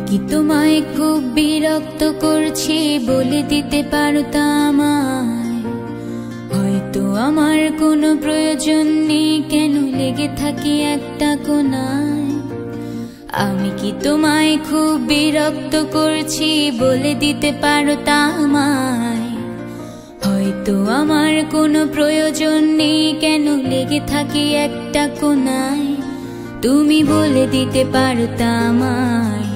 কি তোমায় খুব বিরক্ত করছি বলে দিতে পারতা আমায়? হয়তো আমার কোনো প্রয়োজন নেই, কেন লেগে থাকি একটা কোনায়? আমি কি তোমায় খুব বিরক্ত করছি বলে দিতে পারতা আমায়? হয়তো আমার কোনো প্রয়োজন নেই, কেন লেগে থাকি একটা কোনায়? তুমি বলে দিতে পারতা আমায়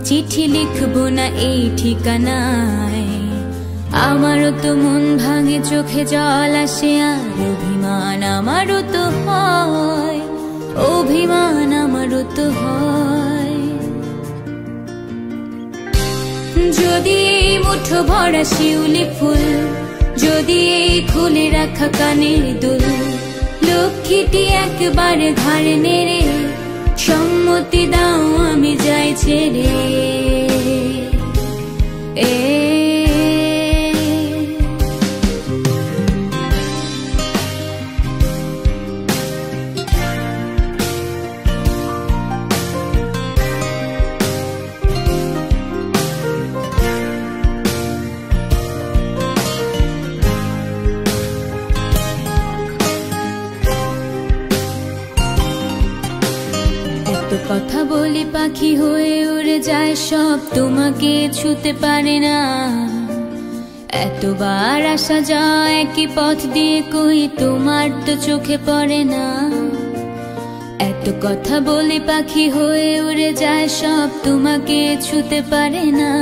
চিঠি লিখবো না এই ঠিকানায়। আমারও তো মন ভাঙে, চোখে জল আসে, আর অভিমান আমারও তো হয়, অভিমান আমারও তো হয়। যদি এই মুঠো ভরা শিউলি ফুল, যদি এই খুলে রাখা কানের দুল, লক্ষ্মীটি একবারে ঘাড়ে নেড়ে সম্মতি দাও আমি যাই ছেড়ে। কথা বলি পাখি হয়ে উড়ে যায় সব, তোমাকে ছুতে পারে না। এতবার আসা যায় একই পথ দিয়ে, কই তোমার তো চোখে পড়ে না। এত কথা বলি পাখি হয়ে উড়ে যায় সব, তোমাকে ছুতে পারে না।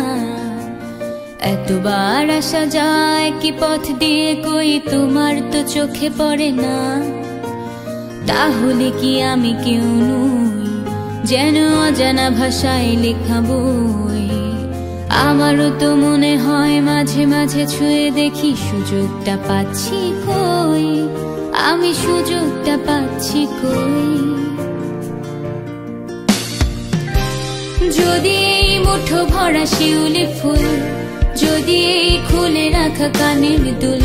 এতবার আসা যায় একই পথ দিয়ে, কই তোমার তো চোখে পড়ে না। তাহলে কি আমি কেউ নই, যেন অজানা ভাষায় লেখা বই? আমারও তো মনে হয় মাঝে মাঝে ছুঁয়ে দেখি সুযোগটা পাচ্ছি কই, আমি সুযোগটা পাচ্ছি কই? যদি এই মুঠো ভরা শিউলি ফুল, যদি এই খুলে রাখা কানের দুল,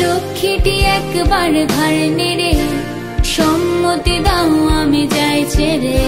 লক্ষ্মীটি একবার ঘাড়ে নেড়ে সম্মতি দাও আমি যাই ছেড়ে।